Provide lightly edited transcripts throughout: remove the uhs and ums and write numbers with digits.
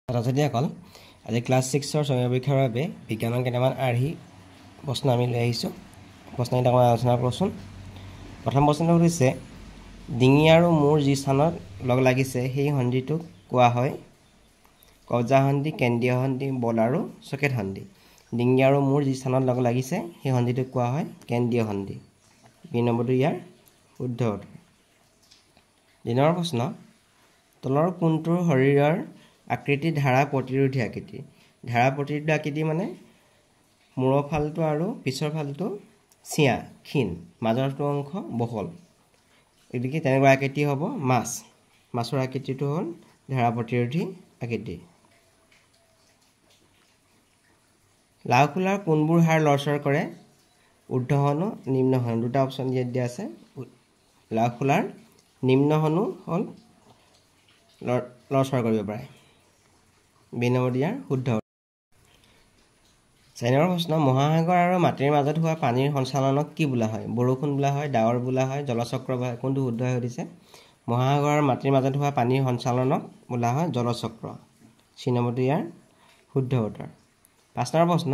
ছাত্ৰছাত্ৰীসকল আজি ক্লাছ 6ৰ সময় পৰীক্ষাৰ বাবে বিজ্ঞানৰ কেইটামান আৰ্হি প্ৰশ্ন আমি লৈ আহিছোঁ। প্ৰশ্নকেইটা অকণমান আলোচনা কৰোঁচোন। প্ৰথম প্ৰশ্নটো হৈছে ডিঙি আৰু মূৰ যি স্থানত লগ লাগিছে সেই সন্ধিটোক কোৱা হয় কব্জা সন্ধি, কেন্দ্ৰীয় সন্ধি, বল আৰু চকেট সন্ধি। ডিঙি আৰু মূৰ যি স্থানত লগ লাগিছে সেই সন্ধিটোক কোৱা হয় কেন্দ্ৰীয় সন্ধি। বি নম্বৰটো ইয়াৰ শুদ্ধ উত্তৰ। 2 নম্বৰ প্ৰশ্ন তলৰ কোনটোৰ শৰীৰৰ আকৃতি ধাৰা প্ৰতিৰোধী আকৃতি। ধাৰা প্ৰতিৰোধী আকৃতি মানে মূৰৰ ফালটো আৰু পিছৰ ফালটো চিয়া ক্ষীণ, মাজৰটো অংশ বহল। গতিকে তেনেকুৱা আকৃতি হ'ব মাছ। মাছৰ আকৃতিটো হ'ল ধাৰা প্ৰতিৰোধী আকৃতি। লাও খোলাৰ কোনবোৰ হাড় লৰচৰ কৰে? ঊৰ্ধ্বহনু, নিম্নহনু। দুটা অপশ্যন ইয়াত দিয়া আছে। লাও খোলাৰ নিম্নহনু হ'ল লৰচৰ কৰিব পাৰে। বি নম্বৰ ইয়াৰ শুদ্ধ। 4 নম্বৰ প্ৰশ্ন মহাসাগৰ আৰু মাটিৰ মাজত হোৱা পানীৰ সঞ্চালনক কি বোলা হয়? বৰষুণ বোলা হয়, ডাৱৰ বোলা হয়, জলচক্ৰ বোলা হয়। কোনটো শুদ্ধ হৈ উঠিছে? মহাসাগৰ আৰু মাটিৰ মাজত হোৱা পানীৰ সঞ্চালনক বোলা হয় জলচক্ৰ। চি নম্বৰটো ইয়াৰ শুদ্ধ উত্তৰ। 5 নম্বৰ প্ৰশ্ন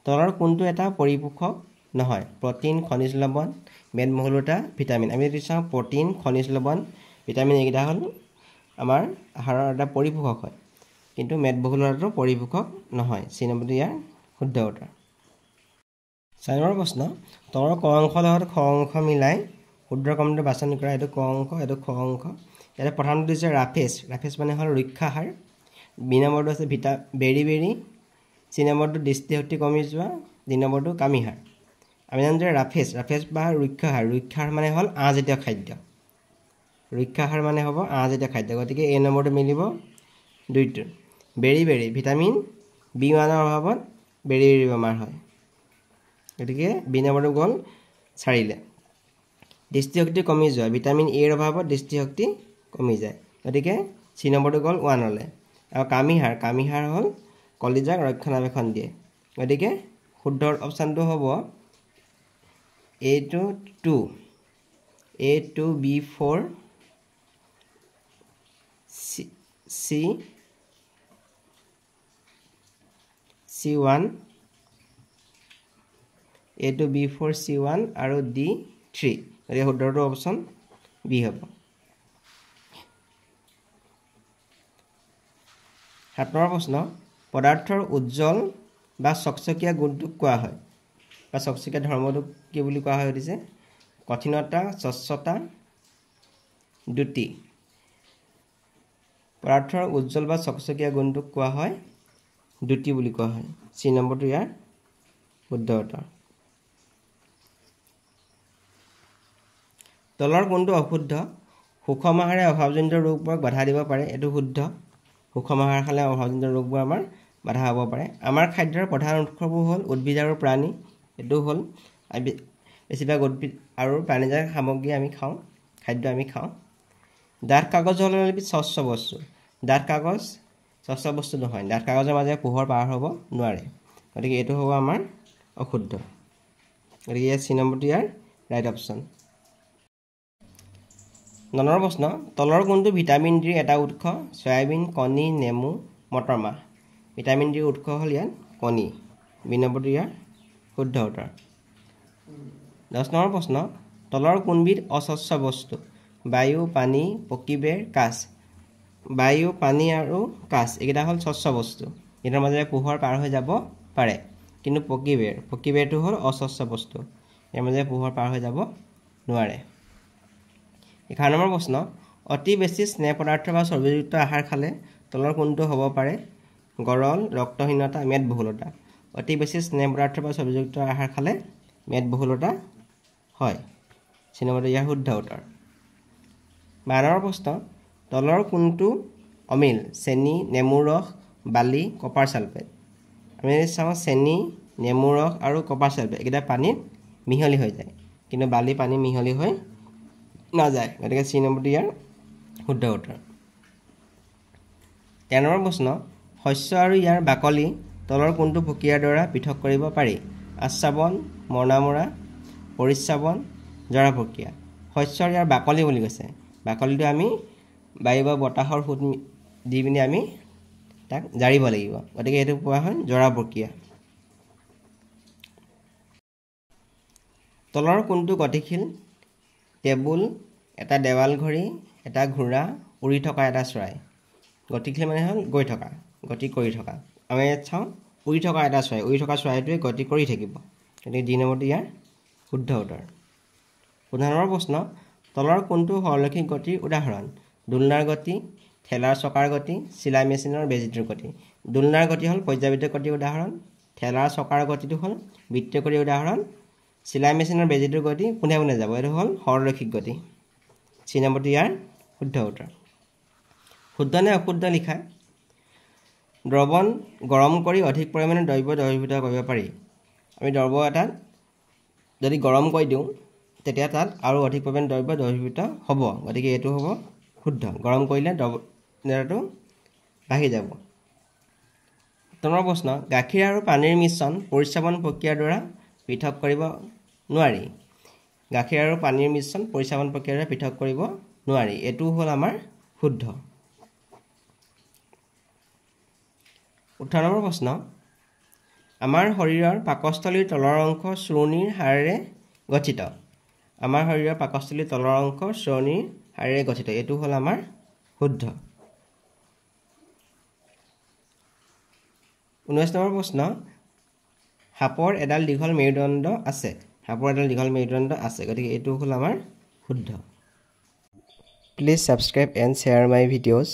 তলৰ কোনটো এটা পৰিপোষক নহয়? প্ৰ'টিন, খনিজ লৱণ, মেদবহুলতা, ভিটামিন। আমি যদি চাওঁ প্ৰ'টিন, খনিজ লৱণ, ভিটামিন এইকেইটা হ'ল আমাৰ আহাৰৰ এটা পৰিপোষক হয়, কিন্তু মেদবহুলতাটো পৰিপোষক নহয়। চি নম্বৰটো ইয়াৰ শুদ্ধ উত্তৰ। 4 নম্বৰ প্ৰশ্ন তলৰ ক অংশ লগত খ অংশ মিলাই শুদ্ধ ক্ৰমটো বাছনি কৰা। এইটো ক অংশ, এইটো খ অংশ। ইয়াতে প্ৰথমটো দিছে ৰাফেজ। ৰাফেজ মানে হ'ল ৰক্ষাহাৰ। বি নম্বৰটো আছে বেৰি বেৰি। চি নম্বৰটো দৃষ্টিশক্তি কমি যোৱা। ডি নম্বৰটো কামিহাৰ। আমি জানো যে ৰাফেজ বা ৰক্ষাহাৰ মানে হ'ল আঁহজাতীয় খাদ্য। ৰক্ষাহাৰ মানে হ'ব আঁহজাতীয় খাদ্য। গতিকে এই নম্বৰটো মিলিব দুইটো। বেৰি বেৰি ভিটামিন B1ৰ অভাৱত বেৰি বেৰি বেমাৰ হয়। গতিকে বি নম্বৰটো গ'ল 4লে। দৃষ্টিশক্তি কমি যোৱা ভিটামিন এৰ অভাৱত দৃষ্টিশক্তি কমি যায়। গতিকে চি নম্বৰটো গ'ল 1লৈ। আৰু কামিহাৰ হ'ল কলিজাক ৰক্ষণাবেক্ষণ দিয়ে। গতিকে শুদ্ধ অপশ্যনটো হ'ব A2B4 C1 A2B4 C1 আৰু D3। গতিকে শুদ্ধটো অপশ্যন বি হ'ব। 7 নম্বৰ প্ৰশ্ন পদাৰ্থৰ উজ্জ্বল বা চকচকীয়া গুণটোক কোৱা হয় বা চকচকীয়া ধৰ্মটোক কি বুলি কোৱা হয় সুধিছে? কঠিনতা, স্বচ্ছতা, দ্যুতি। পদাৰ্থৰ উজ্জ্বল বা চকচকীয়া গুণটোক কোৱা হয় দ্যুতি বুলি কোৱা হয়। চি নম্বৰটো ইয়াৰ শুদ্ধ উত্তৰ। তলৰ কোনটো অশুদ্ধ? সুষম আহাৰে অভাৱজনিত ৰোগবোৰক বাধা দিব পাৰে। এইটো শুদ্ধ। সুষম আহাৰ খালে অভাৱজনিত ৰোগবোৰ আমাৰ বাধা হ'ব পাৰে। আমাৰ খাদ্যৰ প্ৰধান উৎসবোৰ হ'ল উদ্ভিদ আৰু প্ৰাণী। এইটো হ'ল বেছিভাগ উদ্ভিদ আৰু প্ৰাণীজাত সামগ্ৰী আমি খাওঁ, খাদ্য আমি খাওঁ। ডাঠ কাগজ হ'ল এবিধ স্বচ্ছ বস্তু। ডাঠ কাগজ স্বচ্ছ বস্তু নহয়। ডাঠ কাগজৰ মাজেৰে পোহৰ পাৰ হ'ব নোৱাৰে। গতিকে এইটো হ'ব আমাৰ অশুদ্ধ। গতিকে ইয়াৰ চি নম্বৰটো ইয়াৰ ৰাইট অপশ্যন। 9 নম্বৰ প্ৰশ্ন তলৰ কোনটো ভিটামিন ডিৰ এটা উৎস? চয়াবিন, কণী, নেমু, মটৰমাহ। ভিটামিন ডিৰ উৎস হ'ল ইয়াত কণী। বি নম্বৰটো ইয়াৰ শুদ্ধ উত্তৰ। 10 নম্বৰ প্ৰশ্ন তলৰ কোনবিধ অস্বচ্ছ বস্তু? বায়ু, পানী, পকীবেৰ, কাঁচ। বায়ু, পানী আৰু কাঁচ এইকেইটা হ'ল স্বচ্ছ বস্তু। ইয়াৰ মাজেৰে পোহৰ পাৰ হৈ যাব পাৰে। কিন্তু পকীবেৰটো হ'ল অস্বচ্ছ বস্তু। ইয়াৰ মাজেৰে পোহৰ পাৰ হৈ যাব নোৱাৰে। 11 নম্বৰ প্ৰশ্ন অতি বেছি স্নেহ পদাৰ্থ বা চৰ্বিযুক্ত আহাৰ খালে তলৰ কোনটো হ'ব পাৰে? গৰল, ৰক্তহীনতা, মেদবহুলতা। অতি বেছি স্নেহ পদাৰ্থ বা চৰ্বিযুক্ত আহাৰ খালে মেদবহুলতা হয়। চি নম্বৰটো ইয়াৰ শুদ্ধ উত্তৰ। 12 নম্বৰ প্ৰশ্ন তলৰ কোনটো অমিল? চেনি, নেমুৰ ৰস, বালি, কপাৰ ছালফেট। আমি চাওঁ চেনি, নেমুৰ ৰস আৰু কপাৰ ছালফেট এইকেইটা পানীত মিহলি হৈ যায়, কিন্তু বালি পানী মিহলি হৈ নাযায়। গতিকে চি নম্বৰটো ইয়াৰ শুদ্ধ উত্তৰ। 13 নম্বৰ প্ৰশ্ন শস্য আৰু ইয়াৰ বাকলি তলৰ কোনটো প্ৰক্ৰিয়াৰ দ্বাৰা পৃথক কৰিব পাৰি? আস্বাবন, মৰণা, পৰিস্ৰাবন, জৰা প্ৰক্ৰিয়া। শস্যৰ ইয়াৰ বাকলি বুলি কৈছে। বাকলিটো আমি বায়ু বা বতাহৰ সোঁত দি পিনি আমি তাক জাৰিব লাগিব গতিকে এইটো কোৱা হয় জৰা প্ৰক্ৰিয়া তলৰ কোনটো গতিশীল টেবুল এটা দেৱাল ঘড়ী এটা ঘোঁৰা উৰি থকা এটা চৰাই গতিশীল মানে হ'ল গৈ থকা গতি কৰি থকা আমি ইয়াত চাওঁ উৰি থকা এটা চৰাই উৰি থকা চৰাইটোৱে গতি কৰি থাকিব গতিকে ডি নম্বৰটো ইয়াৰ শুদ্ধ উত্তৰ 15 নম্বৰ প্ৰশ্ন তলৰ কোনটো সৰলৰৈখিক গতিৰ উদাহৰণ দোলনাৰ গতি ঠেলাৰ চকাৰ গতি চিলাই মেচিনৰ বেজিটোৰ গতি দোলনাৰ গতি হ'ল পৰ্যাবৃত্ত গতিৰ উদাহৰণ ঠেলাৰ চকাৰ গতিটো হ'ল বৃত্তীয় গতিৰ উদাহৰণ চিলাই মেচিনৰ বেজিটোৰ গতি পোনে পোনে যাব এইটো হ'ল সৰলৰৈখিক গতি চি নম্বৰটো ইয়াৰ শুদ্ধ উত্তৰ শুদ্ধ নে অশুদ্ধ লিখা দ্ৰৱণ গৰম কৰি অধিক পৰিমাণে দ্ৰব্য দ্ৰৱীভূত কৰিব পাৰি আমি দ্ৰব্য এটাত যদি গৰম কৰি দিওঁ তেতিয়া তাত আৰু অধিক পৰিমাণে দ্ৰব্য দ্ৰৱীভূত হ'ব গতিকে এইটো হ'ব শুদ্ধ গৰম কৰিলে দ্ৰব্যটো বাঢ়ি যাব নম্বৰ প্ৰশ্ন গাখীৰ আৰু পানীৰ মিশ্ৰণ পৰিস্ৰাৱন প্ৰক্ৰিয়াৰ দ্বাৰা পৃথক কৰিব নোৱাৰি গাখীৰ আৰু পানীৰ মিশ্ৰণ পৰিস্ৰাৱন প্ৰক্ৰিয়াৰ দ্বাৰা পৃথক কৰিব নোৱাৰি এইটো হ'ল আমাৰ শুদ্ধ 18 নম্বৰ প্ৰশ্ন আমাৰ শৰীৰৰ পাকস্থলীৰ তলৰ অংশ চূৰ্ণীৰ হাড়েৰে গঠিত আমাৰ শৰীৰৰ পাকস্থলীৰ তলৰ অংশ চূৰ্ণীৰ হাড়েৰে গঠিত এইটো হ'ল আমাৰ শুদ্ধ 19 নম্বৰ প্ৰশ্ন সাপৰ এডাল দীঘল মেৰুদণ্ড আছে সাপৰ এডাল দীঘল মেৰুদণ্ড আছে গতিকে এইটো হ'ল আমাৰ শুদ্ধ please subscribe and share my videos